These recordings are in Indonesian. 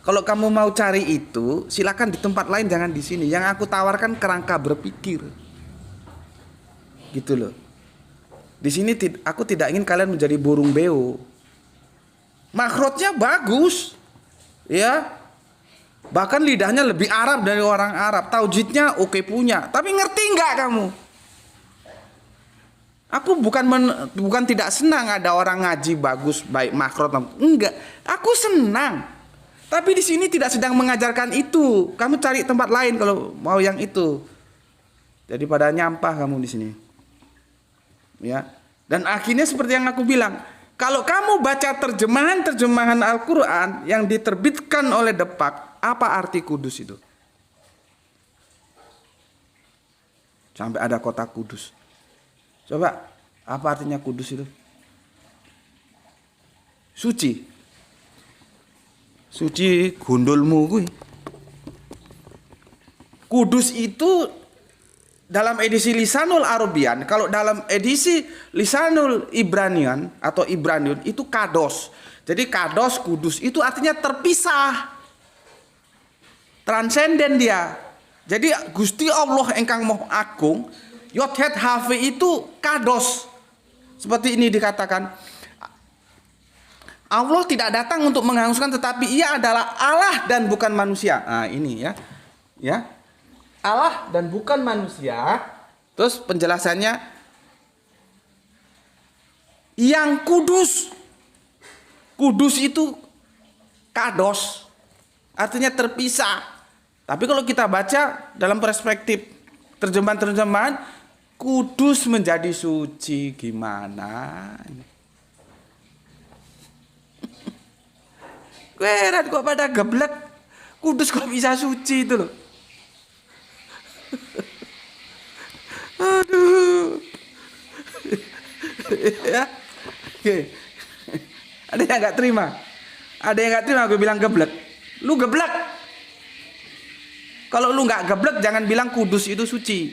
Kalau kamu mau cari itu, silakan di tempat lain, jangan di sini. Yang aku tawarkan kerangka berpikir. Gitu loh. Di sini aku tidak ingin kalian menjadi burung beo. Makhrajnya bagus. Ya. Bahkan lidahnya lebih Arab dari orang Arab. Taujidnya oke punya. Tapi ngerti nggak kamu? Aku bukan tidak senang ada orang ngaji bagus, baik makhraj. Enggak. Aku senang. Tapi di sini tidak sedang mengajarkan itu. Kamu cari tempat lain kalau mau yang itu. Daripada nyampah kamu di sini. Ya. Dan akhirnya seperti yang aku bilang, kalau kamu baca terjemahan Al-Qur'an yang diterbitkan oleh Depak, apa arti kudus itu? Sampai ada kota kudus. Coba, apa artinya kudus itu? Suci. Suci gundulmu gue. Kudus itu dalam edisi Lisanul Arabian, kalau dalam edisi Lisanul Ibranian atau Ibraniun itu kados. Jadi kados, kudus itu artinya terpisah. Transenden dia. Jadi Gusti Allah engkang Maha Agung, Yod Het Hafe itu kados. Seperti ini dikatakan, Allah tidak datang untuk menghanguskan, tetapi ia adalah Allah dan bukan manusia. Nah ini ya. Ya. Allah dan bukan manusia. Terus penjelasannya, yang kudus. Kudus itu kados. Artinya terpisah. Tapi kalau kita baca dalam perspektif terjemahan-terjemahan, kudus menjadi suci, gimana? Heran kok pada geblek. Kudus kok bisa suci itu loh. Aduh. Ya. Oke. Ada yang nggak terima? Ada yang nggak terima gue bilang geblek. Lu geblek. Kalau lu nggak geblek jangan bilang kudus itu suci.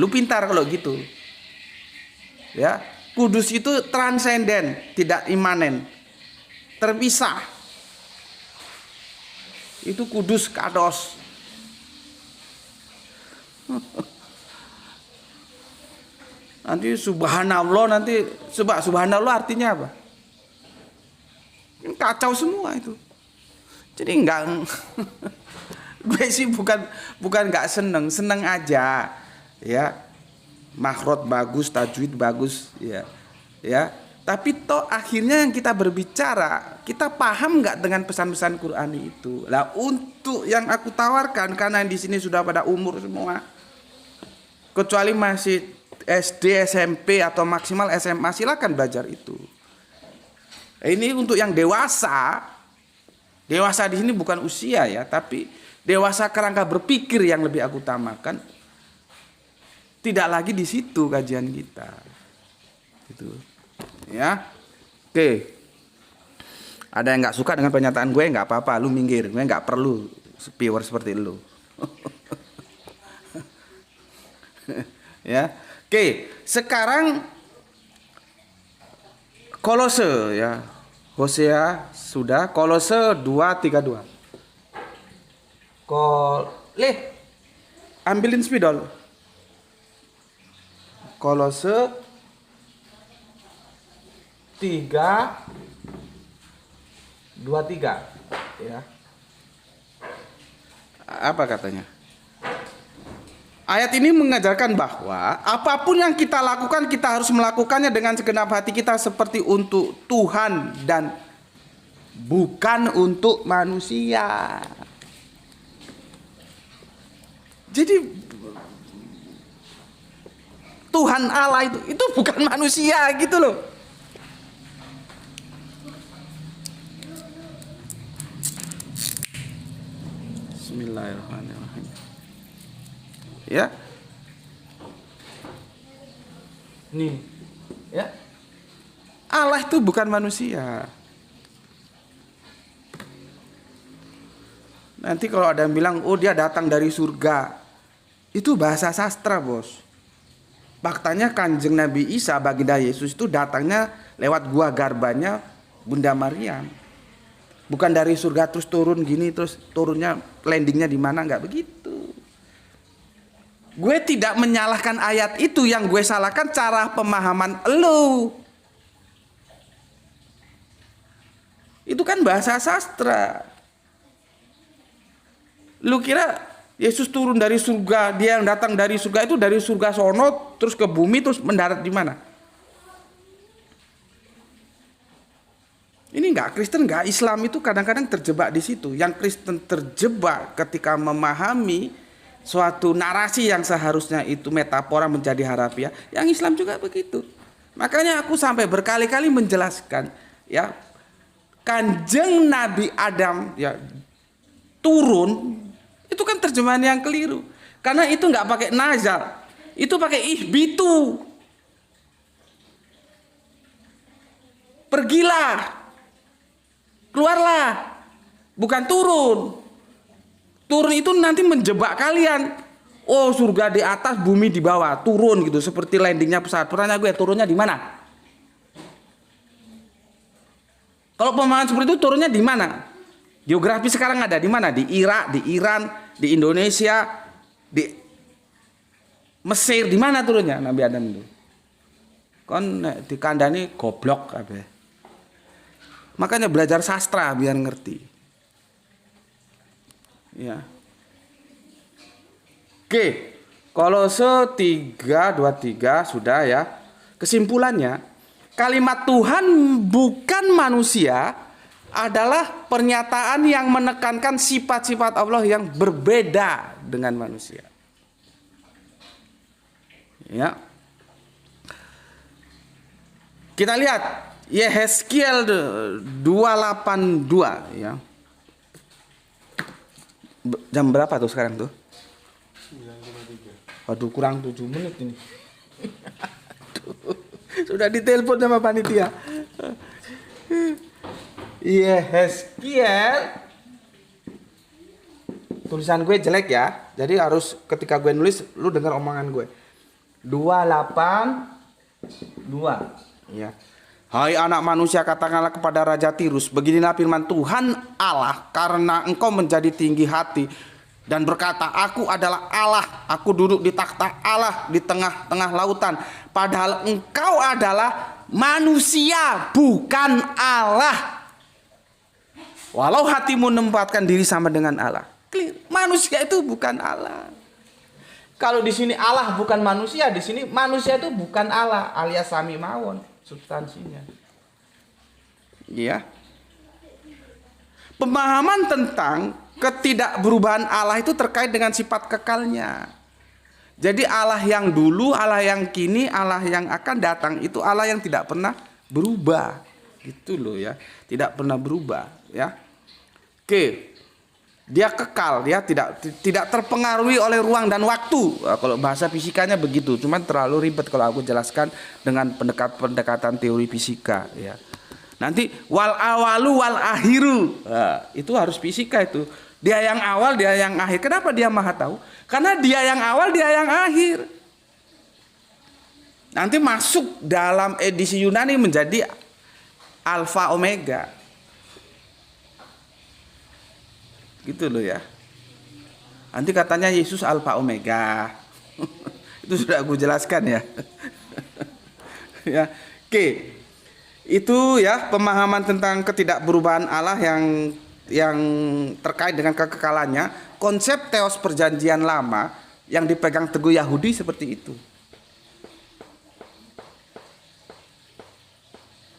Lu pintar kalau gitu. Ya, kudus itu transenden, tidak imanen. Terpisah. Itu kudus kados. Nanti subhanallah, nanti subhanallah artinya apa? Kacau semua itu. Jadi enggak gue sih bukan nggak seneng aja, ya. Makhraj bagus, tajwid bagus, ya. Ya. Tapi toh akhirnya yang kita berbicara, kita paham nggak dengan pesan-pesan Qur'ani itu? Lah untuk yang aku tawarkan, karena di sini sudah pada umur semua, kecuali masih SD, SMP atau maksimal SMA, silakan belajar itu. Ini untuk yang dewasa. Dewasa di sini bukan usia ya, tapi dewasa kerangka berpikir yang lebih aku utamakan. Tidak lagi di situ kajian kita. Gitu. Ya. Oke. Ada yang nggak suka dengan pernyataan gue, nggak apa-apa, lu minggir. Gue nggak perlu viewer seperti lu. Ya. Oke, sekarang Kolose ya. Hosea sudah, Kolose 2:32. Ambilin spidol. Kolose 3:23 ya. Apa katanya? Ayat ini mengajarkan bahwa apapun yang kita lakukan, kita harus melakukannya dengan segenap hati kita seperti untuk Tuhan dan bukan untuk manusia. Jadi Tuhan Allah itu bukan manusia gitu loh. Bismillahirrahmanirrahim. Ya. Nih, ya. Allah itu bukan manusia. Nanti kalau ada yang bilang, oh dia datang dari surga, itu bahasa sastra, bos. Faktanya Kanjeng Nabi Isa, baginda Yesus itu datangnya lewat gua garbanya Bunda Maryam. Bukan dari surga terus turun gini, terus turunnya landingnya di mana, nggak begitu. Gue tidak menyalahkan ayat itu, yang gue salahkan cara pemahaman elu. Itu kan bahasa sastra. Lu kira Yesus turun dari surga, dia yang datang dari surga itu dari surga sono terus ke bumi terus mendarat di mana? Ini nggak Kristen, nggak Islam itu kadang-kadang terjebak di situ. Yang Kristen terjebak ketika memahami suatu narasi yang seharusnya itu metafora menjadi harafiah. Yang Islam juga begitu. Makanya aku sampai berkali-kali menjelaskan, ya, Kanjeng Nabi Adam ya turun itu kan terjemahan yang keliru. Karena itu nggak pakai nazar, itu pakai ihbitu. Pergilah. Keluarlah, bukan turun. Turun itu nanti menjebak kalian. Oh, surga di atas, bumi di bawah, turun gitu seperti landingnya pesawat. Pertanyaan gue, turunnya di mana? Kalau pemahaman seperti itu, turunnya di mana? Geografi sekarang ada di mana? Di Irak, di Iran, di Indonesia, di Mesir, di mana turunnya Nabi Adam itu? Kon dikandani goblok kabeh. Makanya belajar sastra biar ngerti. Ya. Oke, Kolose 3:23 sudah ya. Kesimpulannya, kalimat Tuhan bukan manusia adalah pernyataan yang menekankan sifat-sifat Allah yang berbeda dengan manusia. Ya. Kita lihat Yehezkiel 2:82 ya. Jam berapa tuh sekarang tuh? 9:53. Waduh, kurang 7 menit ini. Sudah ditelepon sama panitia. Yehezkiel, tulisan gue jelek ya. Jadi harus ketika gue nulis lu dengar omongan gue. 2:82 ya. Hai anak manusia, katakanlah kepada Raja Tirus, beginilah firman Tuhan Allah, karena engkau menjadi tinggi hati dan berkata, aku adalah Allah, aku duduk di takhta Allah di tengah-tengah lautan. Padahal engkau adalah manusia, bukan Allah. Walau hatimu menempatkan diri sama dengan Allah. Clear. Manusia itu bukan Allah. Kalau di sini Allah bukan manusia, di sini manusia itu bukan Allah, alias sami mawon. Substansinya, ya. Pemahaman tentang ketidakberubahan Allah itu terkait dengan sifat kekalnya. Jadi Allah yang dulu, Allah yang kini, Allah yang akan datang itu Allah yang tidak pernah berubah, gitu loh ya, tidak pernah berubah, ya. Oke, dia kekal, dia tidak terpengaruhi oleh ruang dan waktu. Nah, kalau bahasa fisikanya begitu, cuman terlalu ribet kalau aku jelaskan dengan pendekatan teori fisika ya. Nanti wal awalu wal akhiru, nah, itu harus fisika itu. Dia yang awal, dia yang akhir. Kenapa dia maha tahu? Karena dia yang awal, dia yang akhir. Nanti masuk dalam edisi Yunani menjadi alfa omega. Gitu loh ya. Nanti katanya Yesus alfa omega. Itu sudah aku jelaskan ya. Ya. Oke. Itu ya pemahaman tentang ketidakberubahan Allah yang terkait dengan kekekalannya. Konsep teos perjanjian lama yang dipegang teguh Yahudi seperti itu.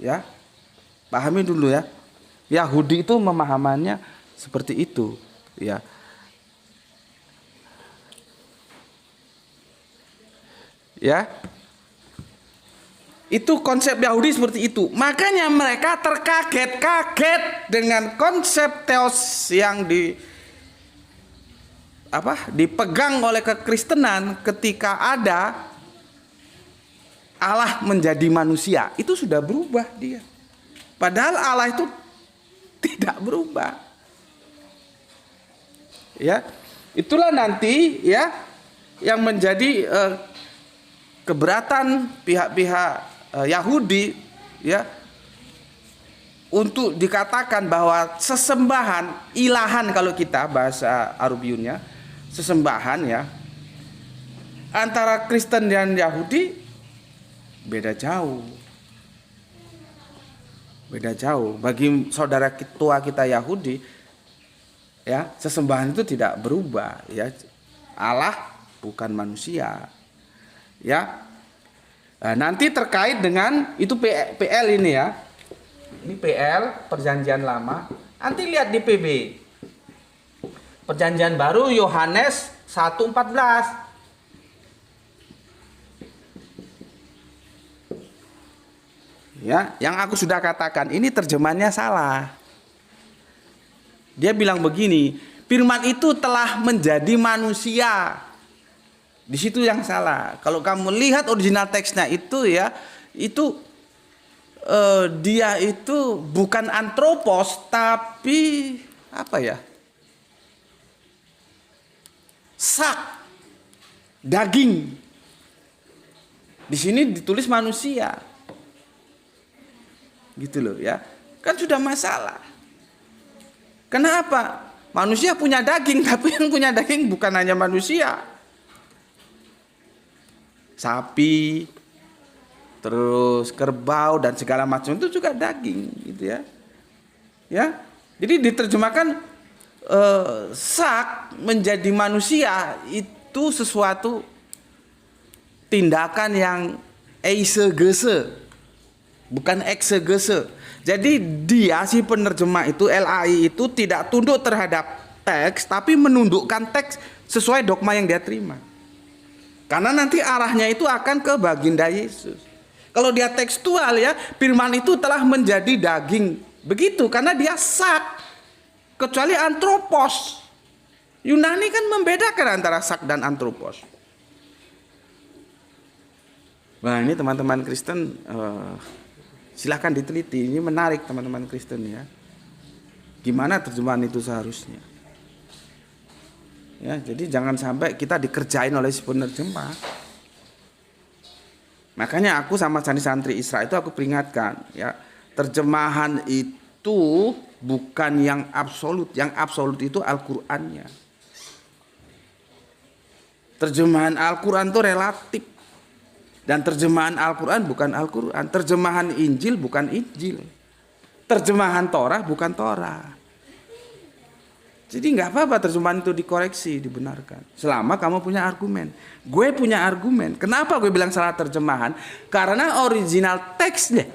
Ya. Pahami dulu ya. Yahudi itu memahamannya seperti itu, ya. Ya. Itu konsep Yahudi seperti itu. Makanya mereka terkaget-kaget dengan konsep teos yang dipegang oleh kekristenan ketika ada Allah menjadi manusia. Itu sudah berubah dia. Padahal Allah itu tidak berubah. Ya, itulah nanti ya yang menjadi keberatan pihak-pihak Yahudi ya untuk dikatakan bahwa sesembahan, ilahan kalau kita bahasa Arabiunnya, sesembahan ya, antara Kristen dan Yahudi beda jauh. Beda jauh. Bagi saudara tua kita Yahudi, ya, sesembahan itu tidak berubah, ya. Allah bukan manusia. Ya. Nah, nanti terkait dengan itu PL ini ya. Ini PL Perjanjian Lama. Nanti lihat di PB. Perjanjian Baru Yohanes 1:14. Ya, yang aku sudah katakan ini terjemahannya salah. Dia bilang begini, firman itu telah menjadi manusia. Di situ yang salah. Kalau kamu lihat original teksnya itu ya, itu dia itu bukan antropos tapi apa ya? Sak, daging. Di sini ditulis manusia. Gitu loh ya. Kan sudah masalah. Kenapa? Manusia punya daging, tapi yang punya daging bukan hanya manusia. Sapi, terus kerbau dan segala macam itu juga daging, gitu ya. Ya. Jadi diterjemahkan sak menjadi manusia itu sesuatu tindakan yang eisegese, bukan exegese. Jadi dia si penerjemah itu LAI itu tidak tunduk terhadap teks tapi menundukkan teks sesuai dogma yang dia terima. Karena nanti arahnya itu akan ke baginda Yesus. Kalau dia tekstual ya, firman itu telah menjadi daging. Begitu karena dia sak. Kecuali antropos. Yunani kan membedakan antara sak dan antropos. Nah, ini teman-teman Kristen silahkan diteliti, ini menarik teman-teman Kristen ya. Gimana terjemahan itu seharusnya? Ya, jadi jangan sampai kita dikerjain oleh si penerjemah. Makanya aku sama santri Isra itu aku peringatkan, ya, terjemahan itu bukan yang absolut. Yang absolut itu Al-Qur'annya. Terjemahan Al-Qur'an itu relatif. Dan terjemahan Al-Quran bukan Al-Quran. Terjemahan Injil bukan Injil. Terjemahan Torah bukan Torah. Jadi nggak apa-apa terjemahan itu dikoreksi, dibenarkan. Selama kamu punya argumen. Gue punya argumen. Kenapa gue bilang salah terjemahan? Karena original teksnya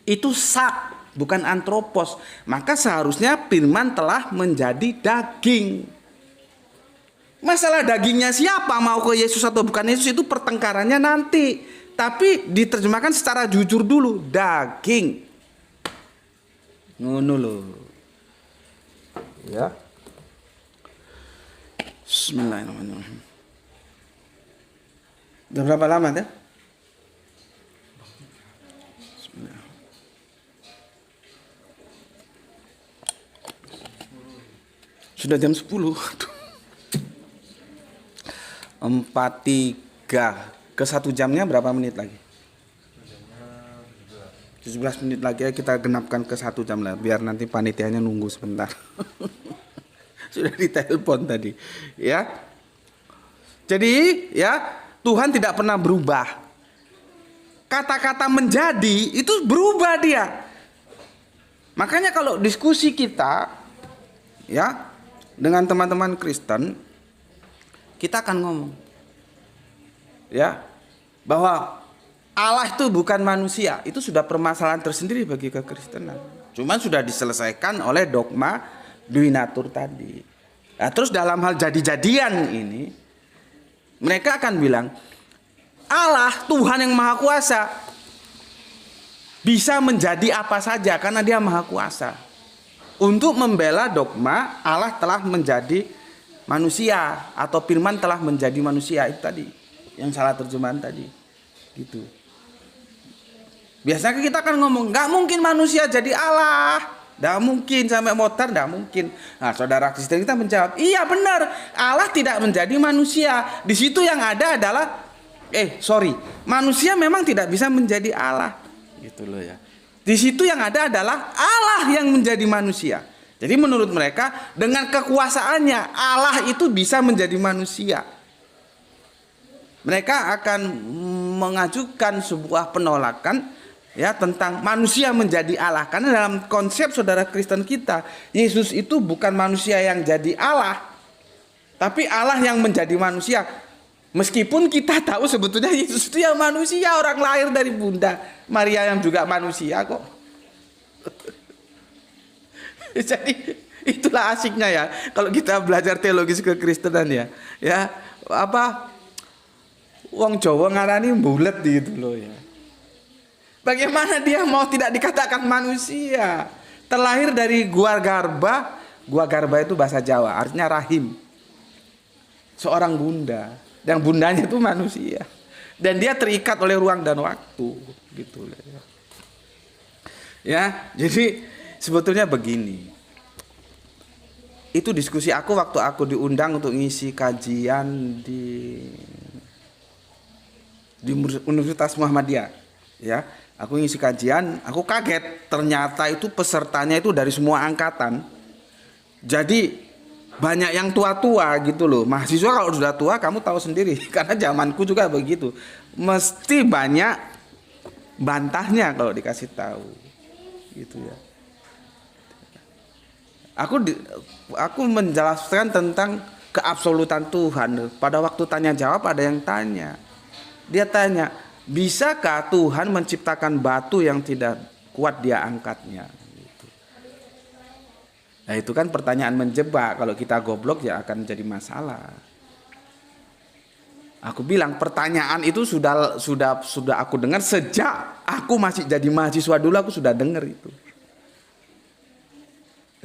itu sak, bukan antropos. Maka seharusnya firman telah menjadi daging. Masalah dagingnya siapa, mau ke Yesus atau bukan Yesus itu pertengkarannya nanti. Tapi diterjemahkan secara jujur dulu, daging. Ngono loh. Ya. Bismillahirrahmanirrahim. Udah berapa lama deh? Bismillah. Sudah jam 10. 4:03 ke 1 jamnya berapa menit lagi? 17 menit lagi ya, kita genapkan ke 1 jam lah biar nanti panitianya nunggu sebentar. Sudah ditelepon tadi ya. Jadi ya, Tuhan tidak pernah berubah. Kata-kata menjadi itu berubah dia. Makanya kalau diskusi kita ya dengan teman-teman Kristen, kita akan ngomong ya bahwa Allah itu bukan manusia. Itu sudah permasalahan tersendiri bagi kekristenan. Cuman sudah diselesaikan oleh dogma Duinatur tadi. Nah, terus dalam hal jadi-jadian ini mereka akan bilang Allah Tuhan yang Maha Kuasa bisa menjadi apa saja karena Dia Maha Kuasa. Untuk membela dogma Allah telah menjadi manusia atau firman telah menjadi manusia, itu tadi yang salah terjemahan tadi gitu. Biasanya kita kan ngomong nggak mungkin manusia jadi Allah, nggak mungkin, sampai motor nggak mungkin. Nah, saudara Kristen kita menjawab iya benar, Allah tidak menjadi manusia. Di situ yang ada adalah manusia memang tidak bisa menjadi Allah gitu loh ya. Di situ yang ada adalah Allah yang menjadi manusia. Jadi menurut mereka dengan kekuasaannya Allah itu bisa menjadi manusia. Mereka akan mengajukan sebuah penolakan ya tentang manusia menjadi Allah. Karena dalam konsep saudara Kristen kita, Yesus itu bukan manusia yang jadi Allah, tapi Allah yang menjadi manusia. Meskipun kita tahu sebetulnya Yesus itu ya manusia, orang lahir dari bunda Maria yang juga manusia kok. Jadi itulah asiknya ya kalau kita belajar teologis kekristenan ya. Ya, wong Jawa ngarani bulet gitu loh ya. Bagaimana dia mau tidak dikatakan manusia? Terlahir dari gua garba. Gua garba itu bahasa Jawa, artinya rahim. Seorang bunda, yang bundanya itu manusia. Dan dia terikat oleh ruang dan waktu gitu loh ya. Ya, jadi sebetulnya begini. Itu diskusi aku waktu aku diundang untuk ngisi kajian di Universitas Muhammadiyah ya. Aku ngisi kajian, aku kaget ternyata itu pesertanya itu dari semua angkatan. Jadi banyak yang tua-tua gitu loh. Mahasiswa kalau sudah tua kamu tahu sendiri karena zamanku juga begitu. Mesti banyak bantahnya kalau dikasih tahu. Gitu ya. Aku menjelaskan tentang keabsolutan Tuhan. Pada waktu tanya jawab ada yang tanya. Dia tanya, bisakah Tuhan menciptakan batu yang tidak kuat dia angkatnya? Gitu. Nah itu kan pertanyaan menjebak. Kalau kita goblok ya akan jadi masalah. Aku bilang pertanyaan itu sudah aku dengar sejak aku masih jadi mahasiswa dulu, aku sudah dengar itu.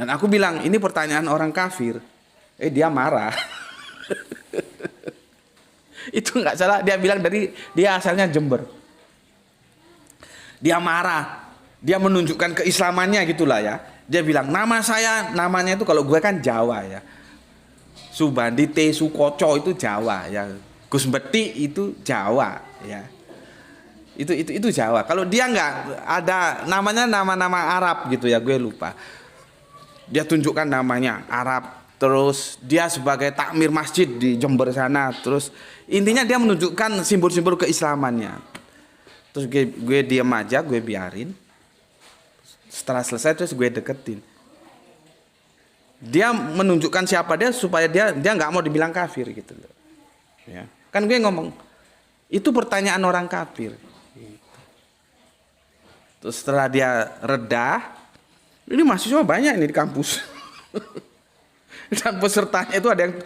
Dan aku bilang ini pertanyaan orang kafir. Dia marah. Itu nggak salah, dia bilang dia asalnya Jember. Dia marah, dia menunjukkan keislamannya gitulah ya. Dia bilang namanya itu kalau gue kan Jawa ya. Subandi T Sukoco itu Jawa ya. Gus Beti itu Jawa ya. Itu Jawa. Kalau dia nggak ada namanya nama-nama Arab gitu ya, gue lupa. Dia tunjukkan namanya Arab. Terus dia sebagai takmir masjid di Jember sana. Terus intinya dia menunjukkan simbol-simbol keislamannya. Terus gue diam aja, gue biarin. Setelah selesai terus gue deketin. Dia menunjukkan siapa dia supaya dia nggak mau dibilang kafir gitu loh. Ya. Kan gue ngomong itu pertanyaan orang kafir. Gitu. Terus setelah dia reda, ini mahasiswa banyak ini di kampus. Dan pesertanya itu ada yang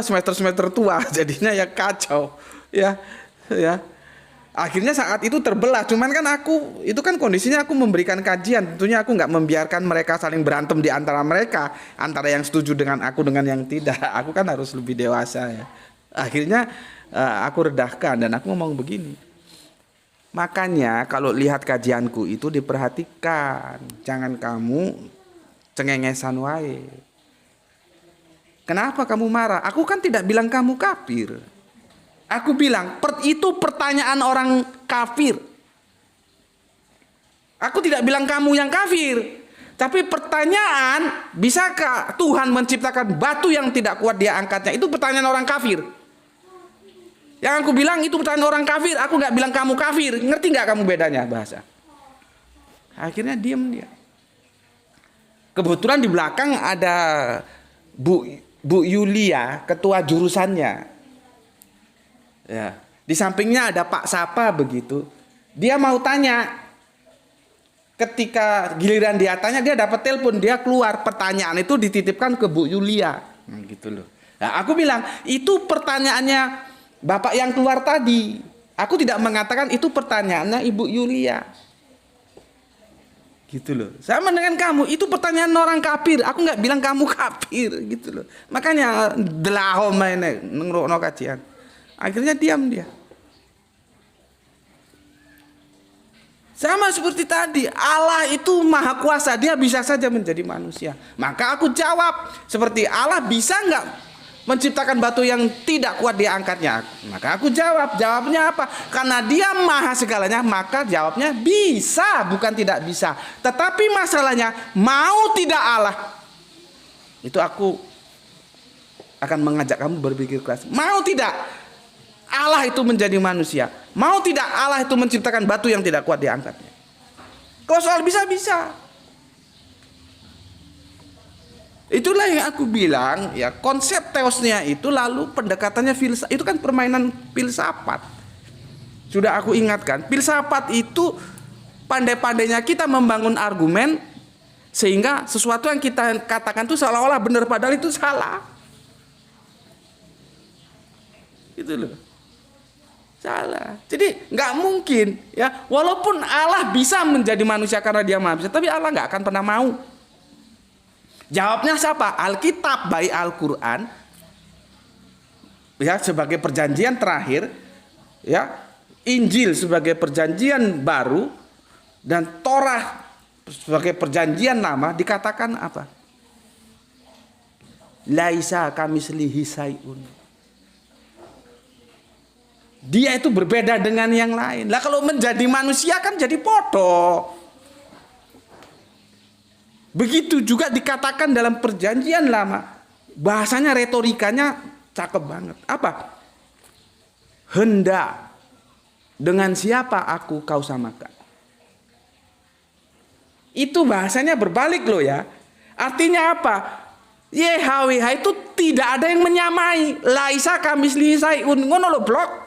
semester tua, jadinya ya kacau ya. Akhirnya saat itu terbelah. Cuman kan itu kan kondisinya aku memberikan kajian, tentunya aku nggak membiarkan mereka saling berantem di antara mereka, antara yang setuju dengan aku dengan yang tidak. Aku kan harus lebih dewasa ya. Akhirnya aku redahkan dan aku ngomong begini, makanya kalau lihat kajianku itu diperhatikan, jangan kamu cengengesan wae. Kenapa kamu marah? Aku kan tidak bilang kamu kafir. Aku bilang itu pertanyaan orang kafir. Aku tidak bilang kamu yang kafir. Tapi pertanyaan, bisakah Tuhan menciptakan batu yang tidak kuat dia angkatnya? Itu pertanyaan orang kafir. Yang aku bilang itu pertanyaan orang kafir. Aku nggak bilang kamu kafir. Ngerti nggak kamu bedanya bahasa? Akhirnya diam dia. Kebetulan di belakang ada Bu Yulia, ketua jurusannya. Ya, di sampingnya ada Pak Sapa begitu. Dia mau tanya. Ketika giliran dia tanya, dia dapat telepon, dia keluar. Pertanyaan itu dititipkan ke Bu Yulia. Gitu loh. Nah, aku bilang, itu pertanyaannya Bapak yang keluar tadi. Aku tidak mengatakan itu pertanyaannya Ibu Yulia. Gitu loh. Sama dengan kamu, itu pertanyaan orang kafir. Aku nggak bilang kamu kafir gitu loh. Makanya delahom ini ngrungokno kajian. Akhirnya diam dia. Sama seperti tadi, Allah itu maha kuasa, dia bisa saja menjadi manusia. Maka aku jawab, seperti Allah bisa nggak menciptakan batu yang tidak kuat diangkatnya? Maka aku jawabnya apa? Karena dia maha segalanya, maka jawabnya bisa, bukan tidak bisa. Tetapi masalahnya, mau tidak Allah? Itu aku akan mengajak kamu berpikir keras. Mau tidak Allah itu menjadi manusia? Mau tidak Allah itu menciptakan batu yang tidak kuat diangkatnya? Kalau soal bisa. Itulah yang aku bilang, ya, konsep teosnya itu lalu pendekatannya filsafat, itu kan permainan filsafat. Sudah aku ingatkan, filsafat itu pandai-pandainya kita membangun argumen sehingga sesuatu yang kita katakan itu seolah-olah benar padahal itu salah. Gitu loh. Salah. Jadi nggak mungkin, ya, walaupun Allah bisa menjadi manusia karena dia manusia, tapi Allah nggak akan pernah mau. Jawabnya siapa? Alkitab, baik Al-Quran, ya, sebagai perjanjian terakhir, ya, Injil sebagai perjanjian baru, dan Torah sebagai perjanjian lama dikatakan apa? Laisa kamislihi syai'un. Dia itu berbeda dengan yang lain. Lah kalau menjadi manusia kan jadi bodoh. Begitu juga dikatakan dalam perjanjian lama. Bahasanya, retorikanya cakep banget. Apa? Hendak dengan siapa aku kau samakan. Itu bahasanya berbalik loh, ya. Artinya apa? YHWH itu tidak ada yang menyamai. Laisa kamislihi syai'un. Ngono lo, blok.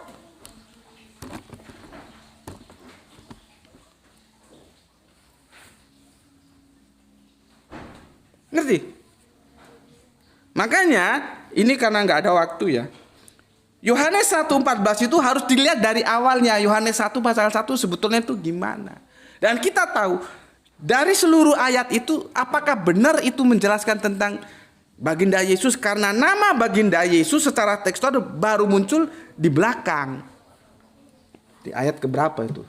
Ngerti? Makanya ini karena nggak ada waktu, ya. Yohanes 1:14 itu harus dilihat dari awalnya. Yohanes 1 pasal 1 sebetulnya itu gimana. Dan kita tahu dari seluruh ayat itu apakah benar itu menjelaskan tentang baginda Yesus, karena nama baginda Yesus secara tekstual baru muncul di belakang. Di ayat keberapa itu?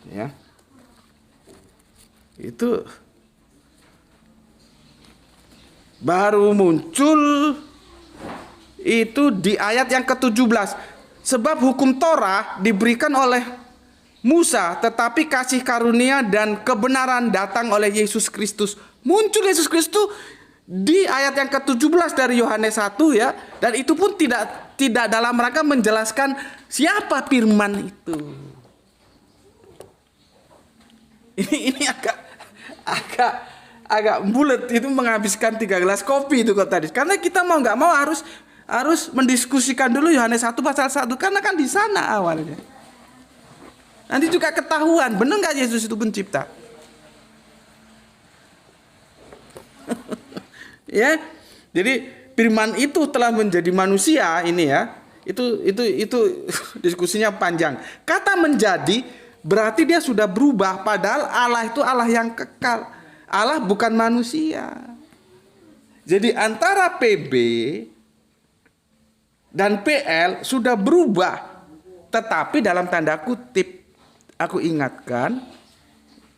Ya. Itu baru muncul itu di ayat yang ke-17. Sebab hukum Torah diberikan oleh Musa, tetapi kasih karunia dan kebenaran datang oleh Yesus Kristus. Muncul Yesus Kristus di ayat yang ke-17 dari Yohanes 1, ya. Dan itu pun tidak dalam rangka menjelaskan siapa firman itu. Ini agak bulat, itu menghabiskan 3 gelas kopi itu kok tadi. Karena kita mau nggak mau harus mendiskusikan dulu Yohanes 1 pasal 1, karena kan di sana awalnya. Nanti juga ketahuan benar nggak Yesus itu pencipta. Ya. Jadi firman itu telah menjadi manusia ini, ya. Itu diskusinya panjang. Kata menjadi berarti dia sudah berubah, padahal Allah itu Allah yang kekal. Allah bukan manusia. Jadi antara PB dan PL sudah berubah. Tetapi dalam tanda kutip, aku ingatkan,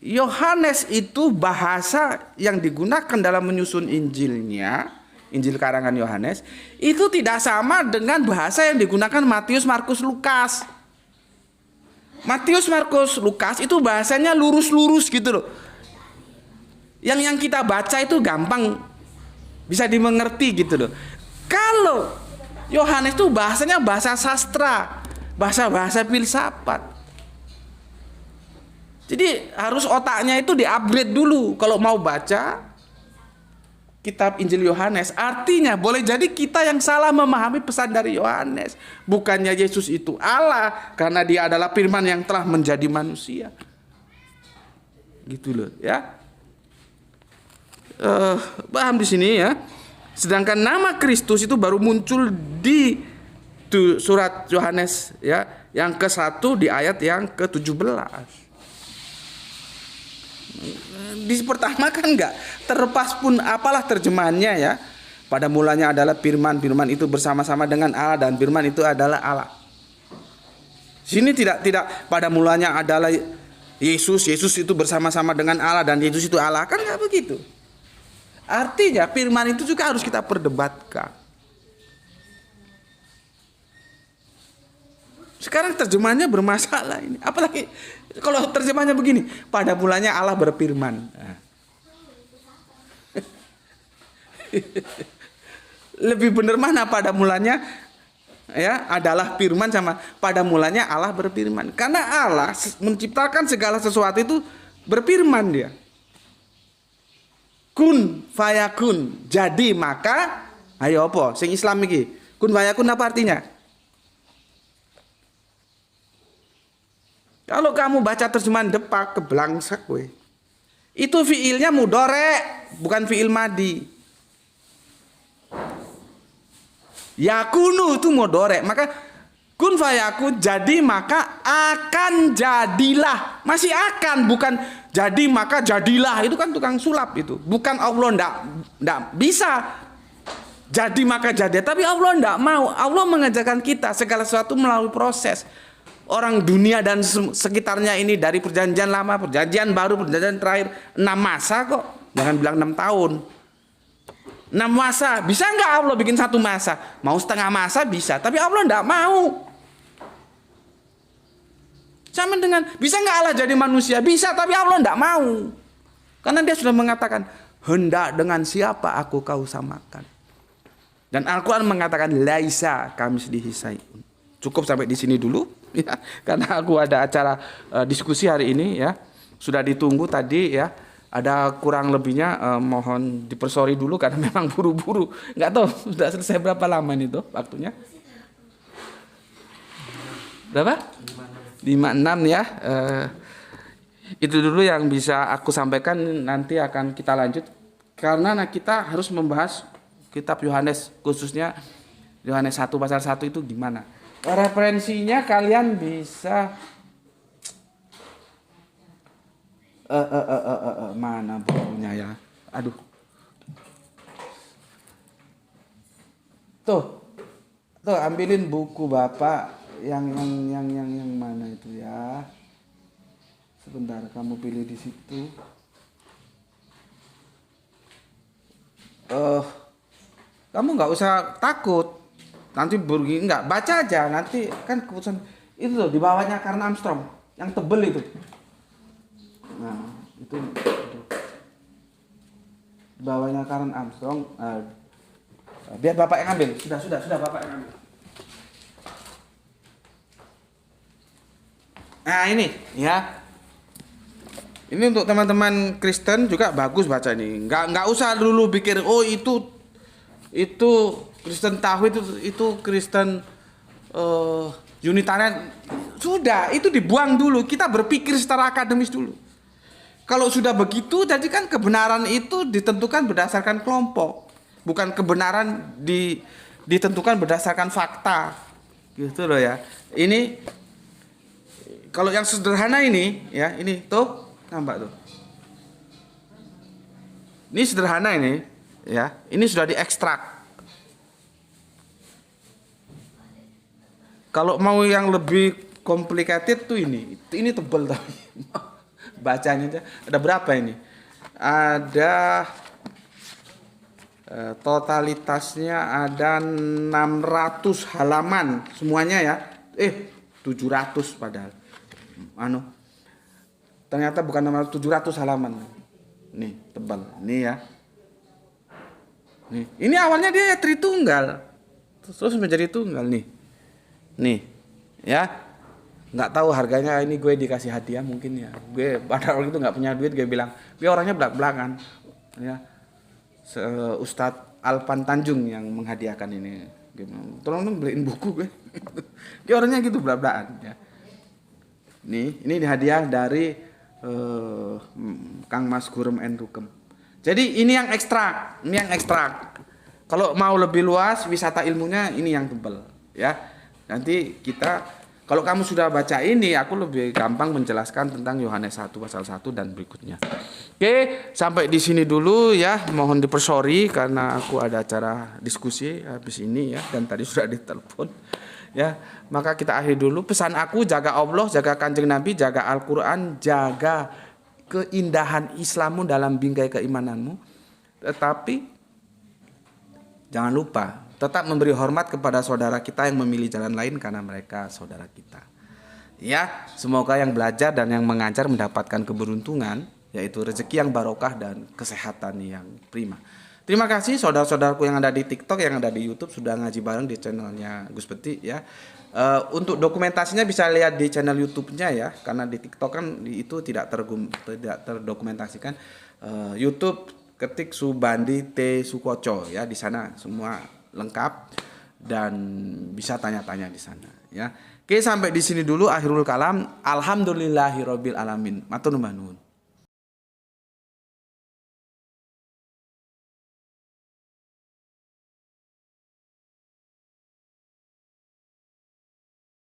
Yohanes itu bahasa yang digunakan dalam menyusun Injilnya, Injil karangan Yohanes, itu tidak sama dengan bahasa yang digunakan Matius, Markus, Lukas. Matius, Markus, Lukas itu bahasanya lurus-lurus gitu loh. Yang kita baca itu gampang bisa dimengerti gitu loh. Kalau Yohanes itu bahasanya bahasa sastra, bahasa filsafat. Jadi harus otaknya itu di-upgrade dulu kalau mau baca kitab Injil Yohanes. Artinya boleh jadi kita yang salah memahami pesan dari Yohanes. Bukannya Yesus itu Allah, karena dia adalah firman yang telah menjadi manusia. Gitu loh, ya. Paham di sini, ya. Sedangkan nama Kristus itu baru muncul di surat Yohanes, ya, yang ke-1 di ayat yang ke-17. Di pertama kan enggak terlepas pun apalah terjemahannya, ya. Pada mulanya adalah firman itu bersama-sama dengan Allah dan firman itu adalah Allah. Sini tidak pada mulanya adalah Yesus itu bersama-sama dengan Allah dan Yesus itu Allah, kan enggak begitu. Artinya firman itu juga harus kita perdebatkan. Sekarang terjemahannya bermasalah ini. Apalagi kalau terjemahannya begini, pada mulanya Allah berfirman. Nah. Lebih benar mana pada mulanya ya adalah firman sama pada mulanya Allah berfirman. Karena Allah menciptakan segala sesuatu itu berfirman dia. Kun fayakun. Jadi maka ayo apa sing Islam iki? Kun fayakun apa artinya? Kalau kamu baca terjemahan Depak keblangsek we. Itu fiilnya mudhari, bukan fiil madi. Yakunu itu mudhari, maka kun fayakun jadi maka akan jadilah. Masih akan, bukan jadi maka jadilah. Itu kan tukang sulap itu. Bukan Allah ndak bisa jadi maka jadi, tapi Allah ndak mau. Allah mengajarkan kita segala sesuatu melalui proses. Orang dunia dan sekitarnya ini dari perjanjian lama, perjanjian baru, perjanjian terakhir 6 masa kok. Jangan bilang 6 tahun. 6 masa, bisa nggak Allah bikin 1 masa? Mau setengah masa bisa, tapi Allah nggak mau. Sama dengan, bisa nggak Allah jadi manusia? Bisa, tapi Allah nggak mau. Karena dia sudah mengatakan, hendak dengan siapa aku kau samakan. Dan Al-Quran mengatakan, laisa kamitslihi syai'un. Cukup sampai di sini dulu, ya, karena aku ada acara diskusi hari ini, ya, sudah ditunggu tadi, ya. Ada kurang lebihnya mohon dipersori dulu karena memang buru-buru. Nggak tahu sudah selesai berapa lama ini tuh waktunya. Berapa? 56 ya. Itu dulu yang bisa aku sampaikan, nanti akan kita lanjut. Karena kita harus membahas kitab Yohanes, khususnya Yohanes 1 pasal 1 itu gimana. Referensinya kalian bisa mana bukunya ya? Aduh. Tuh ambilin buku Bapak yang mana itu ya? Sebentar, kamu pilih di situ. Kamu nggak usah takut. Nanti burgi nggak, baca aja. Nanti kan keputusan itu loh, di bawahnya karena Armstrong yang tebel itu. Nah, itu bawahnya Karen Armstrong. Biar Bapak yang ambil. Sudah Bapak yang ambil. Nah, ini ya. Ini untuk teman-teman Kristen juga bagus baca ini. Enggak usah dulu pikir itu Kristen Tauhid itu Kristen Unitarian. Sudah, itu dibuang dulu. Kita berpikir secara akademis dulu. Kalau sudah begitu, jadi kan kebenaran itu ditentukan berdasarkan kelompok, bukan kebenaran ditentukan berdasarkan fakta, gitu loh ya. Ini kalau yang sederhana ini, ya ini tuh, nampak tuh. Ini sederhana ini, ya. Ini sudah diekstrak. Kalau mau yang lebih complicated tuh ini tebal tapi. Bacanya aja ada berapa ini? Ada totalitasnya ada 600 halaman semuanya ya. 700 padahal. Ternyata bukan 600, 700 halaman. Nih, tebal. Nih ya. Nih. Ini awalnya dia Tritunggal. Terus menjadi tunggal nih. Nih. Ya. Nggak tahu harganya, ini gue dikasih hadiah mungkin ya. Gue pada waktu itu nggak punya duit, gue bilang, gue orangnya belak-belakan. Ya. Ustadz Alpan Tanjung yang menghadiahkan ini. Gue bilang, tolong dong beliin buku gue. Gue orangnya gitu belak-belakan. Ya. Ini hadiah dari Kang Mas Gurem Enrukem. Jadi ini yang ekstrak, Kalau mau lebih luas wisata ilmunya ini yang tebal. Ya. Nanti kita kalau kamu sudah baca ini, aku lebih gampang menjelaskan tentang Yohanes 1 pasal 1 dan berikutnya. Oke, sampai di sini dulu ya. Mohon dipersori karena aku ada acara diskusi habis ini ya, dan tadi sudah ditelepon. Ya, maka kita akhiri dulu. Pesan aku, jaga Allah, jaga Kanjeng Nabi, jaga Al-Qur'an, jaga keindahan Islammu dalam bingkai keimananmu. Tetapi jangan lupa tetap memberi hormat kepada saudara kita yang memilih jalan lain karena mereka saudara kita. Ya, semoga yang belajar dan yang mengajar mendapatkan keberuntungan, yaitu rezeki yang barokah dan kesehatan yang prima. Terima kasih saudara-saudaraku yang ada di TikTok, yang ada di YouTube sudah ngaji bareng di channelnya Gus Peti ya. Untuk dokumentasinya bisa lihat di channel YouTube-nya ya, karena di TikTok kan itu tidak terdokumentasikan. YouTube ketik Subandi T Sukoco ya, di sana semua lengkap dan bisa tanya-tanya di sana ya. Oke, sampai di sini dulu akhirul kalam. Alhamdulillahirabbil alamin. Matur nuwun.